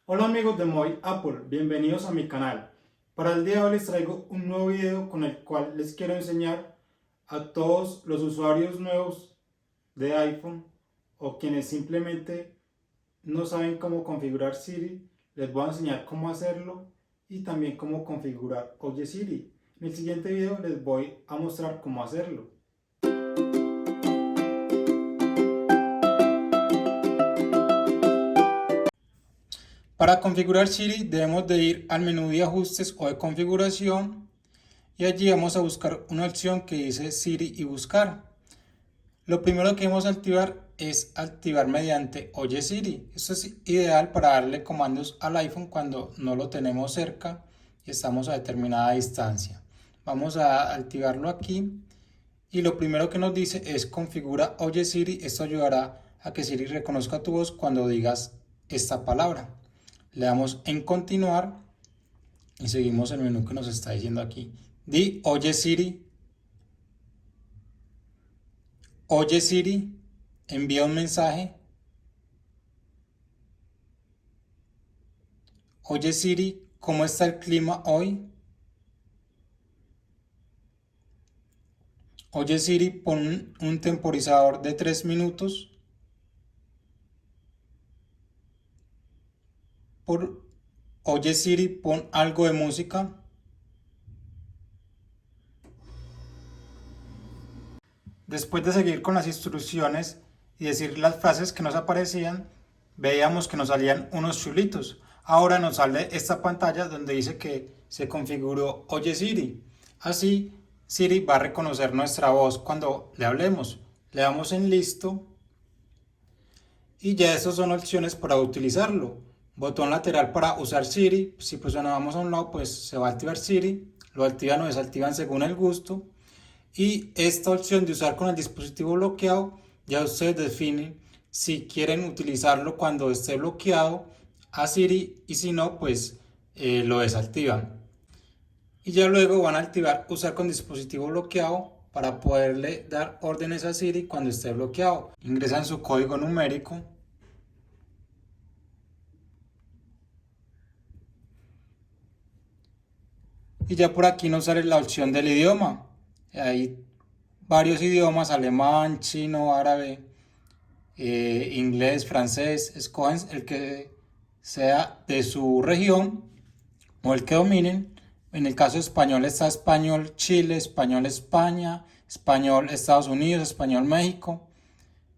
Hola amigos de Moy Apple, bienvenidos a mi canal. Para el día de hoy les traigo un nuevo video con el cual les quiero enseñar a todos los usuarios nuevos de iPhone o quienes simplemente no saben cómo configurar Siri. Les voy a enseñar cómo hacerlo y también cómo configurar Oye Siri. En el siguiente video les voy a mostrar cómo hacerlo. Para configurar Siri debemos de ir al menú de ajustes o de configuración y allí vamos a buscar una opción que dice Siri y buscar. Lo primero que vamos a activar es activar mediante Oye Siri. Esto es ideal para darle comandos al iPhone cuando no lo tenemos cerca y estamos a determinada distancia. Vamos a activarlo aquí y lo primero que nos dice es configura Oye Siri. Esto ayudará a que Siri reconozca tu voz cuando digas esta palabra. Le damos en continuar y seguimos el menú que nos está diciendo aquí. Di Oye Siri. Oye Siri, envía un mensaje. Oye Siri, ¿cómo está el clima hoy? Oye Siri, pon un temporizador de 3 minutos. Oye Siri, pon algo de música. Después de seguir con las instrucciones y decir las frases que nos aparecían, veíamos que nos salían unos chulitos. Ahora nos sale esta pantalla donde dice que se configuró Oye Siri. Así, Siri va a reconocer nuestra voz cuando le hablemos. Le damos en listo y ya estas son opciones para utilizarlo. Botón lateral para usar Siri. Si presionamos a un lado, pues se va a activar Siri. Lo activan o desactivan según el gusto. Y esta opción de usar con el dispositivo bloqueado, ya ustedes definen si quieren utilizarlo cuando esté bloqueado a Siri y si no, pues lo desactivan. Y ya luego van a activar usar con dispositivo bloqueado para poderle dar órdenes a Siri cuando esté bloqueado. Ingresan su código numérico. Y ya por aquí nos sale la opción del idioma. Hay varios idiomas: alemán, chino, árabe, inglés, francés. Escogen el que sea de su región o el que dominen. En el caso de español está español Chile, español España, español Estados Unidos, español México.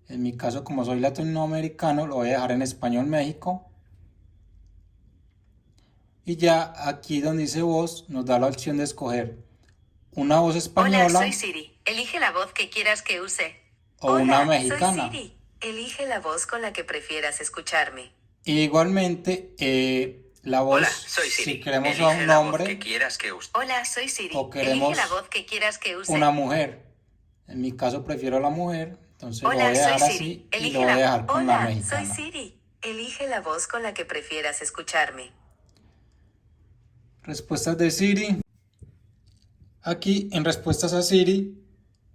En mi caso, como soy latinoamericano, lo voy a dejar en español México. Y ya aquí donde dice voz, nos da la opción de escoger una voz española. Hola, soy Siri. Elige la voz que quieras que use. O una Hola, mexicana. soy Siri. Elige la voz con la que prefieras escucharme. Y igualmente, la voz, Hola, soy Siri. si queremos a Elige un la voz hombre que quieras que use. Hola, soy Siri. o Elige la queremos voz que quieras que use. una mujer. En mi caso prefiero la mujer, entonces lo voy a Hola, soy dejar Siri. así y Elige lo voy a dejar con la Hola, soy mexicana. Siri. Elige la voz con la que prefieras escucharme. Respuestas de Siri. Aquí en respuestas a Siri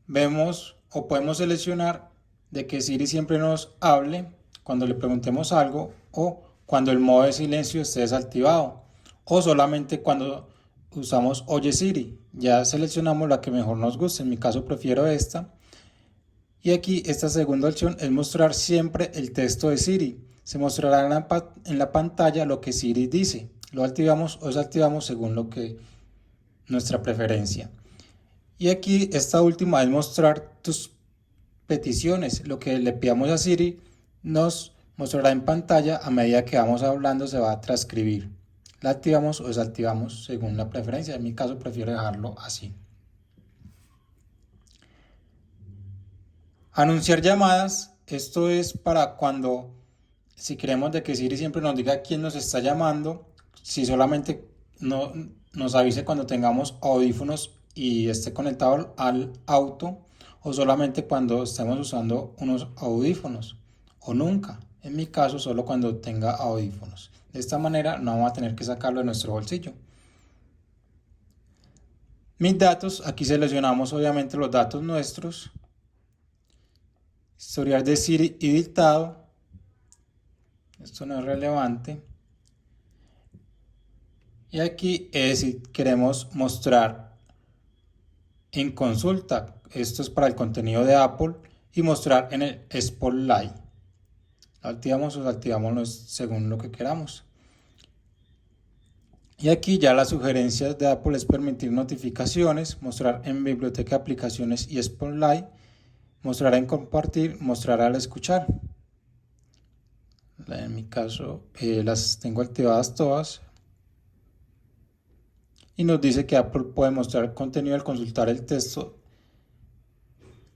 vemos o podemos seleccionar de que Siri siempre nos hable cuando le preguntemos algo o cuando el modo de silencio esté desactivado o solamente cuando usamos Oye Siri. Ya seleccionamos la que mejor nos guste. En mi caso prefiero esta. Y aquí esta segunda opción es mostrar siempre el texto de Siri. Se mostrará en la pantalla lo que Siri dice. Lo activamos o desactivamos según lo que nuestra preferencia. Y aquí esta última es mostrar tus peticiones. Lo que le pidamos a Siri nos mostrará en pantalla a medida que vamos hablando, se va a transcribir. La activamos o desactivamos según la preferencia. En mi caso prefiero dejarlo así. Anunciar llamadas. Esto es para cuando, si queremos de que Siri siempre nos diga quién nos está llamando, si solamente nos avise cuando tengamos audífonos y esté conectado al auto, o solamente cuando estemos usando unos audífonos, o nunca. En mi caso, solo cuando tenga audífonos. De esta manera no vamos a tener que sacarlo de nuestro bolsillo. Mis datos, aquí seleccionamos obviamente los datos nuestros. Historial de Siri y dictado. Esto no es relevante. Y aquí si queremos mostrar en consulta, esto es para el contenido de Apple, y mostrar en el Spotlight. Lo activamos o desactivamos según lo que queramos. Y aquí ya las sugerencias de Apple es permitir notificaciones, mostrar en biblioteca de aplicaciones y Spotlight, mostrar en compartir, mostrar al escuchar. En mi caso las tengo activadas todas. Y nos dice que Apple puede mostrar contenido al consultar el texto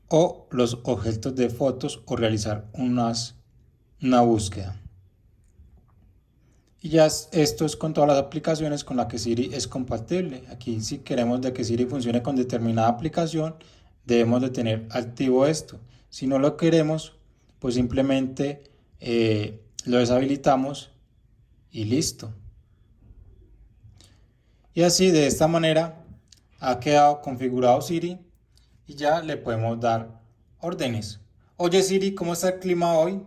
o los objetos de fotos o realizar una búsqueda. Y ya esto es con todas las aplicaciones con las que Siri es compatible. Aquí si queremos de que Siri funcione con determinada aplicación, debemos de tener activo esto. Si no lo queremos, pues simplemente lo deshabilitamos y listo. Y así de esta manera ha quedado configurado Siri y ya le podemos dar órdenes. Oye Siri, ¿cómo está el clima hoy?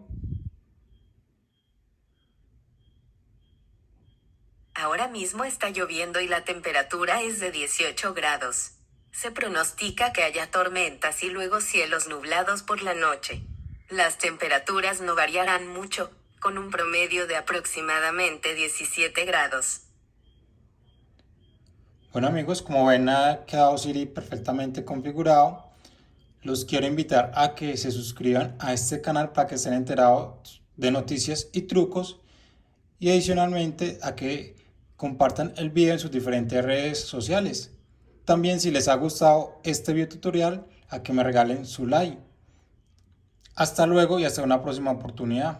Ahora mismo está lloviendo y la temperatura es de 18 grados. Se pronostica que haya tormentas y luego cielos nublados por la noche. Las temperaturas no variarán mucho, con un promedio de aproximadamente 17 grados. Bueno amigos, como ven ha quedado Siri perfectamente configurado. Los quiero invitar a que se suscriban a este canal para que estén enterados de noticias y trucos. Y adicionalmente a que compartan el video en sus diferentes redes sociales. También si les ha gustado este video tutorial, a que me regalen su like. Hasta luego y hasta una próxima oportunidad.